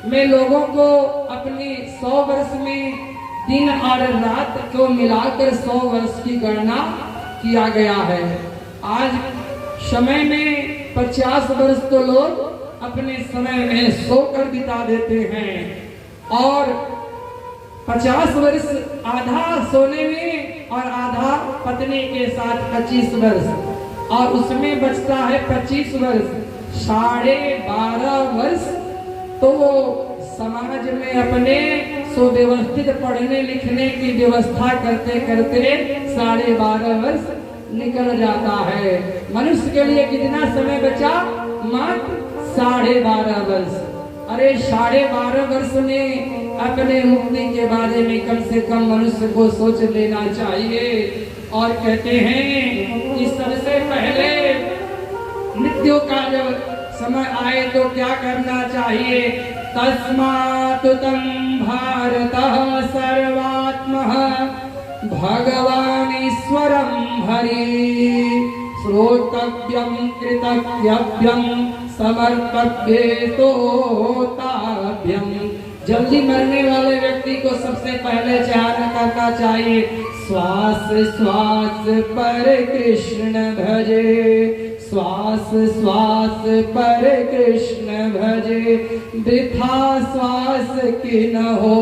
में लोगों को अपने 100 वर्ष में दिन और रात को मिलाकर 100 वर्ष की गणना किया गया है। आज समय में 50 वर्ष तो लोग अपने समय में सोकर बिता देते हैं और 50 वर्ष आधा सोने में और आधा पत्नी के साथ 25 वर्ष और उसमें बचता है 25 वर्ष, 12.5 वर्ष तो वो समाज में अपने सुव्यवस्थित पढ़ने लिखने की व्यवस्था करते करते 12.5 वर्ष निकल जाता है। मनुष्य के लिए कितना समय बचा? मात्र 12.5 वर्ष। अरे 12.5 वर्ष में अपने मुक्ति के बारे में कम से कम मनुष्य को सोच लेना चाहिए। और कहते हैं कि सबसे पहले मृत्यु का जब समय आए तो क्या करना चाहिए? तस्मात् तं भारतः सर्वात्मः भगवान ईश्वरं हरि श्रोतव्यं कृतव्यं समर्तव्येतो ताभ्यं। जल्दी मरने वाले व्यक्ति को सबसे पहले ध्यान करना चाहिए, श्वास श्वास पर कृष्ण भजे, श्वास श्वास पर कृष्ण भजे, वृथा श्वास की न हो,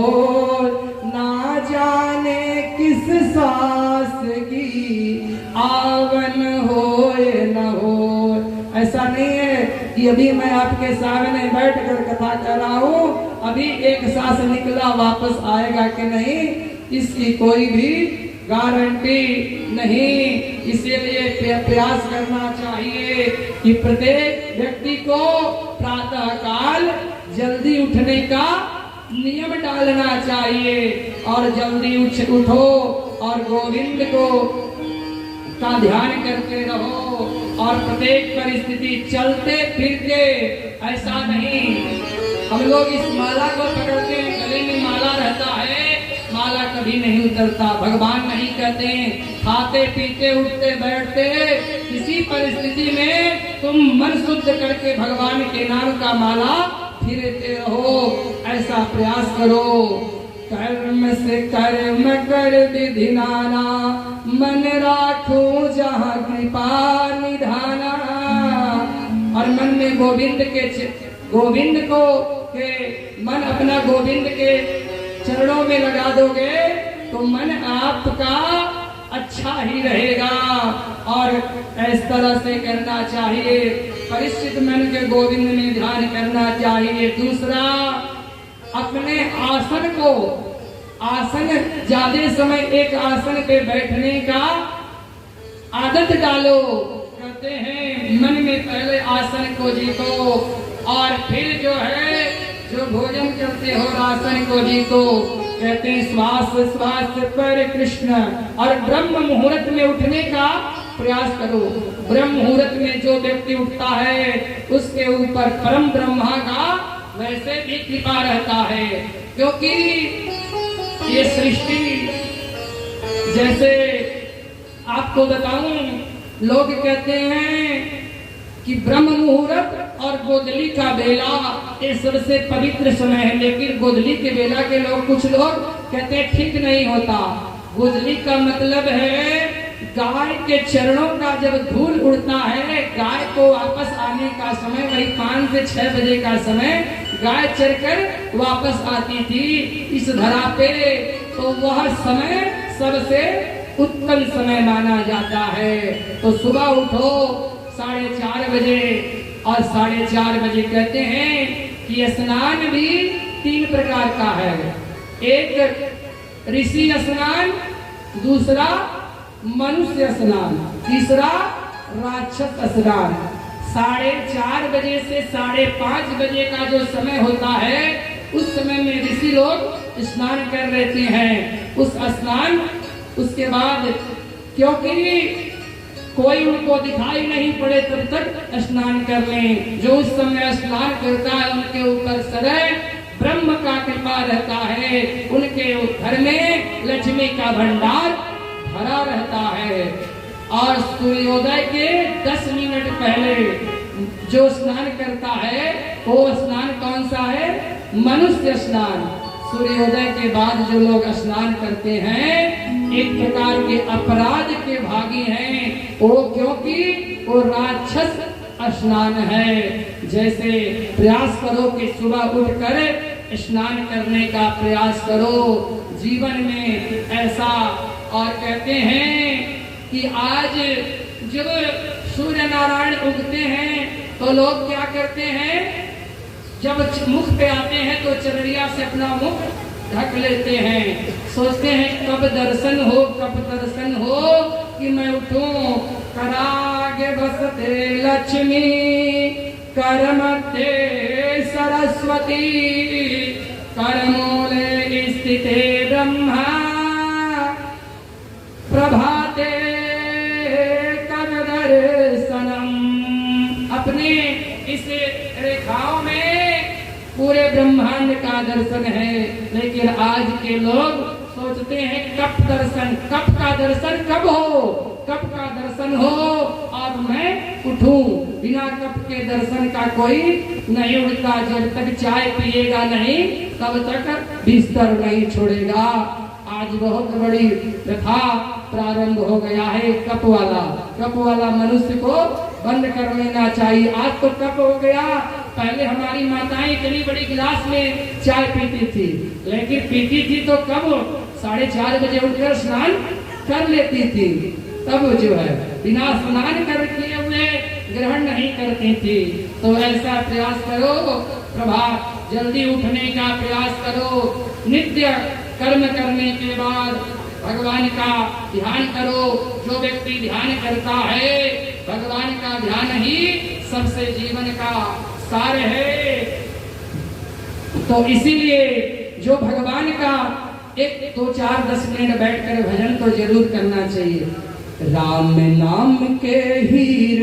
ना जाने किस श्वास की आवन हो न हो। ऐसा नहीं है कि अभी मैं आपके सामने बैठकर कथा कर रहा हूँ, अभी एक सांस निकला वापस आएगा कि नहीं, इसकी कोई भी गारंटी नहीं। इसीलिए प्रयास करना चाहिए कि प्रत्येक व्यक्ति को प्रातः काल जल्दी उठने का नियम डालना चाहिए और जल्दी उठो और गोविंद को का ध्यान करते रहो और प्रत्येक परिस्थिति चलते फिरते, ऐसा नहीं हम लोग इस माला को पकड़ते हैं, गले में माला रहता है, माला कभी नहीं उतरता। भगवान नहीं कहते खाते पीते उठते बैठते किसी परिस्थिति में तुम मन शुद्ध करके भगवान के नाम का माला फिरते रहो, ऐसा प्रयास करो। कर्म से कर्म कर विधि नाना, मन राखो जहाँ कृपा निधाना। और मन में गोविंद को के मन अपना गोविंद के चरणों में लगा दोगे तो मन आपका अच्छा ही रहेगा। और इस तरह से करना चाहिए, परिचित मन के गोविंद में ध्यान करना चाहिए। दूसरा, अपने आसन ज्यादा समय एक आसन पे बैठने का आदत डालो। कहते हैं मन में पहले आसन को जीतो और फिर जो भोजन करते हो आसन को जीतो। कहते हैं श्वास श्वास पर कृष्ण। और ब्रह्म मुहूर्त में उठने का प्रयास करो। ब्रह्म मुहूर्त में जो व्यक्ति उठता है उसके ऊपर परम ब्रह्मा का वैसे भी कृपा रहता है, क्योंकि ये सृष्टि, जैसे आपको बताऊं, लोग कहते हैं कि ब्रह्म मुहूर्त और गोधली का बेला ये सबसे पवित्र समय है, लेकिन गोधली के बेला के लोग कुछ लोग कहते हैं ठीक नहीं होता। गोधली का मतलब है गाय के चरणों का जब धूल उड़ता है, गाय को वापस आने का समय वही 5 से 6 बजे का समय गाय चरकर वापस आती थी इस धरा पे, तो वह समय सबसे उत्तम समय माना जाता है। तो सुबह उठो 4:30 बजे, और 4:30 बजे कहते हैं कि स्नान भी 3 प्रकार का है। एक ऋषि स्नान, दूसरा मनुष्य स्नान, तीसरा राक्षस स्नान। 4:30 बजे से 5:30 बजे का जो समय होता है उस समय में ऋषि लोग स्नान कर लेते हैं। उस स्नान उसके बाद, क्योंकि कोई उनको दिखाई नहीं पड़े तब तक स्नान कर लें। जो उस समय स्नान करता है उनके ऊपर सदैव ब्रह्म का कृपा रहता है, उनके घर में लक्ष्मी का भंडार भरा रहता है। और सूर्योदय के 10 मिनट पहले जो स्नान करता है वो स्नान कौन सा है? मनुष्य स्नान, सूर्योदय के बाद जो लोग स्नान करते हैं एक प्रकार के अपराध के भागी हैं वो, क्योंकि वो राक्षस स्नान है। जैसे प्रयास करो कि सुबह उठकर स्नान करने का प्रयास करो जीवन में ऐसा। और कहते हैं कि आज जब सूर्य नारायण उगते हैं तो लोग क्या करते हैं, जब मुख पे आते हैं तो चरड़िया से अपना मुख ढक लेते हैं, सोचते हैं कब दर्शन हो, कब दर्शन हो कि मैं उठूं। करागे बसते लक्ष्मी, कर मध्य सरस्वती, कर मूले स्थिते ब्रह्मा, प्रभाते कर दर्शनम। अपने इस रेखाओं में पूरे ब्रह्मांड का दर्शन है, लेकिन आज के लोग सोचते हैं कब दर्शन, कब का दर्शन कब हो, कब का दर्शन हो और मैं उठूं। बिना कब के दर्शन का कोई नहीं उठता, जब तक चाय पिएगा नहीं तब तक बिस्तर नहीं छोड़ेगा। आज बहुत बड़ी प्रथा प्रारंभ हो गया है कप वाला मनुष्य को बंद कर लेना चाहिए। आज तो कप हो गया, पहले हमारी माताएं इतनी बड़ी गिलास में चाय पीती थी, लेकिन पीती थी तो कब 4:30 बजे उठकर स्नान कर लेती थी, तब जो है बिना स्नान कर किए हुए ग्रहण नहीं करती थी। तो ऐसा प्रयास करो, प्रभात जल्दी उठने का प्रयास करो, नित्य कर्म करने के बाद भगवान का ध्यान करो। जो व्यक्ति ध्यान करता है, भगवान का ध्यान ही सबसे जीवन का सार है। तो इसीलिए जो भगवान का 1, 2, 4, 10 मिनट बैठकर भजन तो जरूर करना चाहिए। राम नाम के ही